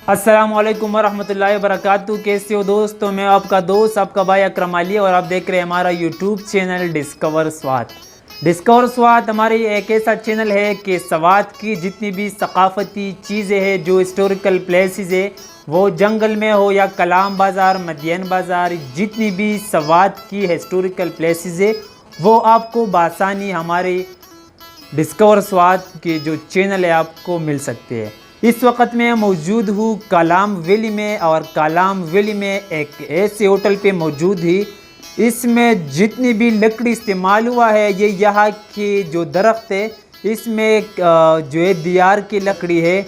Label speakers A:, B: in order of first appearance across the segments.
A: السلام علیکم ورحمۃ اللہ وبرکاتہ۔ کیسے ہو دوستو؟ میں آپ کا دوست، آپ کا بھائی اکرم علی، اور آپ دیکھ رہے ہیں ہمارا YouTube channel discover Swat. Discover Swat ہماری ایک ایسا چینل ہے کہ سوات کی جتنی بھی ثقافتی چیزیں ہیں، جو ہسٹوریکل پلیسز ہے، وہ جنگل میں ہو یا کلام بازار، مدین بازار، جتنی بھی سوات کی ہسٹوریکل پلیسز ہے وہ آپ کو بآسانی ہمارے ڈسکور سوات کے جو چینل ہے آپ کو مل سکتے ہیں۔ اس وقت میں موجود ہوں کالام ویلی میں، اور کالام ویلی میں ایک ایسے ہوٹل پہ موجود ہی، اس میں جتنی بھی لکڑی استعمال ہوا ہے، یہ یہاں کی جو درخت ہے، اس میں جو ہے دیار کی لکڑی ہے،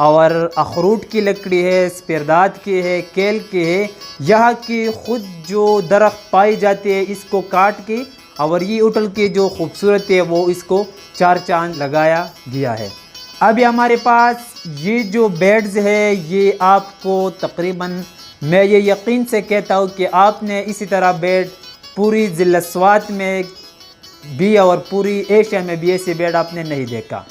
A: اور اخروٹ کی لکڑی ہے، اسپرداد کی ہے، کیل کی ہے۔ یہاں کی خود جو درخت پائی جاتی ہے، اس کو کاٹ کے، اور یہ ہوٹل کی جو خوبصورت ہے وہ اس کو چار چاند لگایا گیا ہے۔ ابھی ہمارے پاس یہ جو بیڈز ہے، یہ آپ کو تقریباً میں یہ یقین سے کہتا ہوں کہ آپ نے اسی طرح بیڈ پوری ضلع سوات میں بھی اور پوری ایشیا میں بھی ایسے بیڈ آپ نے نہیں دیکھا۔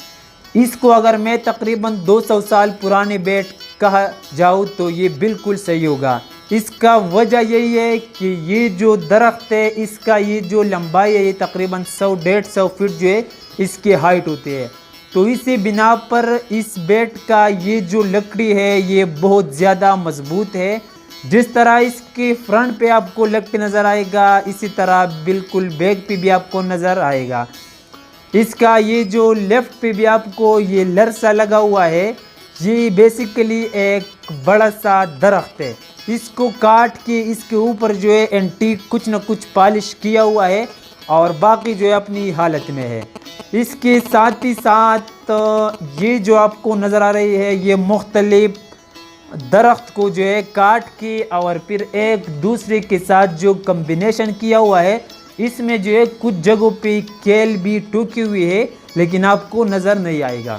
A: اس کو اگر میں تقریباً 200 سال پرانے بیڈ کہا جاؤں تو یہ بالکل صحیح ہوگا۔ اس کا وجہ یہی ہے کہ یہ جو درخت ہے، اس کا یہ جو لمبائی ہے، یہ تقریباً 100-150 فٹ جو ہے اس کی ہائٹ ہوتی ہے۔ تو اسی بنا پر اس بیٹ کا یہ جو لکڑی ہے یہ بہت زیادہ مضبوط ہے۔ جس طرح اس کی فرنٹ پہ آپ کو لکڑی نظر آئے گا، اسی طرح بالکل بیک پہ بھی آپ کو نظر آئے گا۔ اس کا یہ جو لیفٹ پہ بھی آپ کو یہ لرسا لگا ہوا ہے، یہ بیسیکلی ایک بڑا سا درخت ہے۔ اس کو کاٹ کے اس کے اوپر جو ہے اینٹیک کچھ نہ کچھ پالش کیا ہوا ہے، اور باقی جو ہے اپنی حالت میں ہے۔ اس کے ساتھ ہی ساتھ یہ جو آپ کو نظر آ رہی ہے، یہ مختلف درخت کو جو ہے کاٹ کے اور پھر ایک دوسرے کے ساتھ جو کمبینیشن کیا ہوا ہے، اس میں جو ہے کچھ جگہوں پہ کیل بھی ٹوکی ہوئی ہے، لیکن آپ کو نظر نہیں آئے گا۔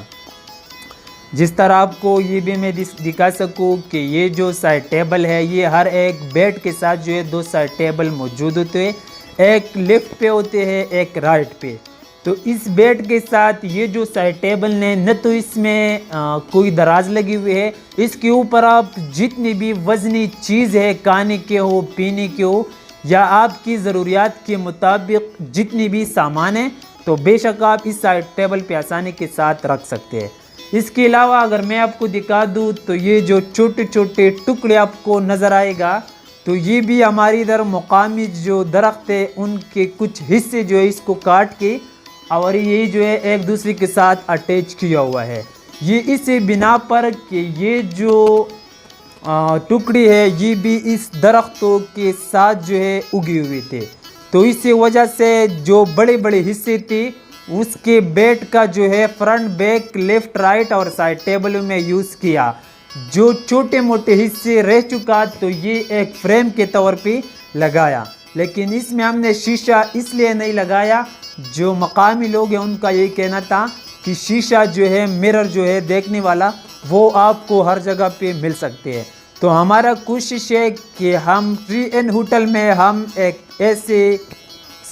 A: جس طرح آپ کو یہ بھی میں دکھا سکوں کہ یہ جو سائڈ ٹیبل ہے، یہ ہر ایک بیڈ کے ساتھ جو ہے 2 سائڈ ٹیبل موجود ہوتے ہیں، ایک لیفٹ پہ ہوتے ہیں، ایک رائٹ پہ۔ تو اس بیڈ کے ساتھ یہ جو سائڈ ٹیبل نے نہ تو اس میں کوئی دراز لگی ہوئی ہے، اس کے اوپر آپ جتنی بھی وزنی چیز ہے، کھانے کے ہو، پینے کے ہو، یا آپ کی ضروریات کے مطابق جتنی بھی سامان ہے، تو بے شک آپ اس سائڈ ٹیبل پہ آسانی کے ساتھ رکھ سکتے ہیں۔ اس کے علاوہ اگر میں آپ کو دکھا دوں تو یہ جو چھوٹے چھوٹے ٹکڑے آپ کو نظر آئے گا، تو یہ بھی ہماری ادھر مقامی جو درخت ہے ان کے کچھ حصے جو ہے اس کو کاٹ کے اور یہ جو ہے ایک دوسرے کے ساتھ اٹیچ کیا ہوا ہے۔ یہ اس بنا پر کہ یہ جو ٹکڑی ہے یہ بھی اس درختوں کے ساتھ جو ہے اگی ہوئی تھے، تو اس وجہ سے جو بڑے بڑے حصے تھے اس کے بیٹ کا جو ہے فرنٹ بیک لیفٹ رائٹ اور سائڈ ٹیبل میں یوز کیا۔ جو چھوٹے موٹے حصے رہ چکا تو یہ ایک فریم کے طور پہ لگایا، لیکن اس میں ہم نے شیشہ اس لیے نہیں لگایا، جو مقامی لوگ ہیں ان کا یہی کہنا تھا کہ شیشہ جو ہے، مرر جو ہے دیکھنے والا، وہ آپ کو ہر جگہ پہ مل سکتے ہیں۔ تو ہمارا کوشش ہے کہ ہم ٹری اینڈ ہوٹل میں ہم ایک ایسے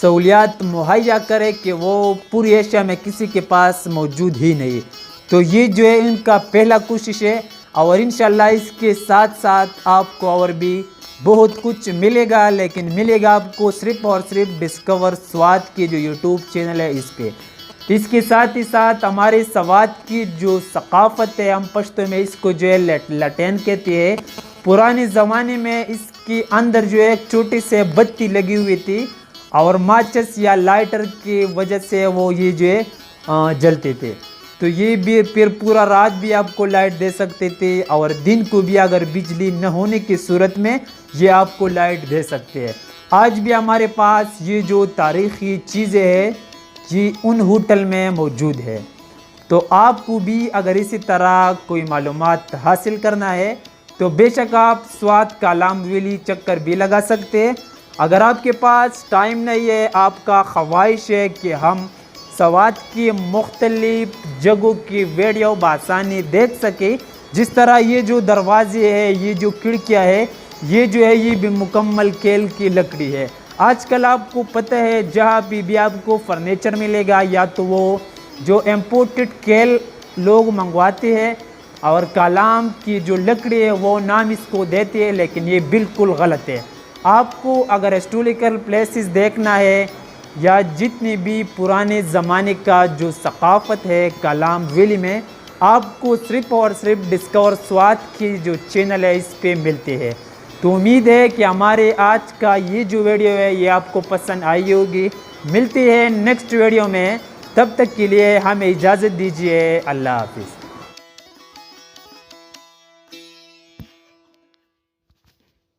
A: سہولیات مہیا کریں کہ وہ پوری ایشیا میں کسی کے پاس موجود ہی نہیں۔ تو یہ جو ہے ان کا پہلا کوشش ہے، اور انشاءاللہ اس کے ساتھ ساتھ آپ کو اور بھی بہت کچھ ملے گا، لیکن ملے گا آپ کو صرف اور صرف ڈسکور سوات کی جو یوٹیوب چینل ہے اس پہ۔ اس کے ساتھ ہی ساتھ ہمارے سوات کی جو ثقافت ہے، ہم پشتو میں اس کو جو ہے لٹین کہتے ہیں۔ پرانے زمانے میں اس کے اندر جو ہے ایک چھوٹی سے بتی لگی ہوئی تھی، اور ماچس یا لائٹر کی وجہ سے وہ یہ جو ہے جلتے تھے۔ تو یہ بھی پھر پورا رات بھی آپ کو لائٹ دے سکتے تھے، اور دن کو بھی اگر بجلی نہ ہونے کی صورت میں یہ آپ کو لائٹ دے سکتے ہیں۔ آج بھی ہمارے پاس یہ جو تاریخی چیزیں ہیں یہ ان ہوٹل میں موجود ہے۔ تو آپ کو بھی اگر اسی طرح کوئی معلومات حاصل کرنا ہے تو بے شک آپ سوات کالام ویلی چکر بھی لگا سکتے ہیں۔ اگر آپ کے پاس ٹائم نہیں ہے، آپ کا خواہش ہے کہ ہم سوات کی مختلف جگہوں کی ویڈیو بآسانی دیکھ سکیں، جس طرح یہ جو دروازے ہیں، یہ جو کھڑکیاں ہے، یہ جو ہے یہ بھی مکمل کیل کی لکڑی ہے۔ آج کل آپ کو پتہ ہے جہاں بھی آپ کو فرنیچر ملے گا، یا تو وہ جو امپورٹڈ کیل لوگ منگواتے ہیں، اور کلام کی جو لکڑی ہے وہ نام اس کو دیتے ہیں، لیکن یہ بالکل غلط ہے۔ آپ کو اگر ہسٹوریکل پلیسز دیکھنا ہے یا جتنی بھی پرانے زمانے کا جو ثقافت ہے کلام ویلی میں، آپ کو صرف اور صرف ڈسکور سوات کی جو چینل ہے اس پہ ملتے ہیں۔ تو امید ہے کہ ہمارے آج کا یہ جو ویڈیو ہے یہ آپ کو پسند آئی ہوگی۔ ملتی ہے نیکسٹ ویڈیو میں، تب تک کے لیے ہمیں اجازت دیجیے، اللہ حافظ۔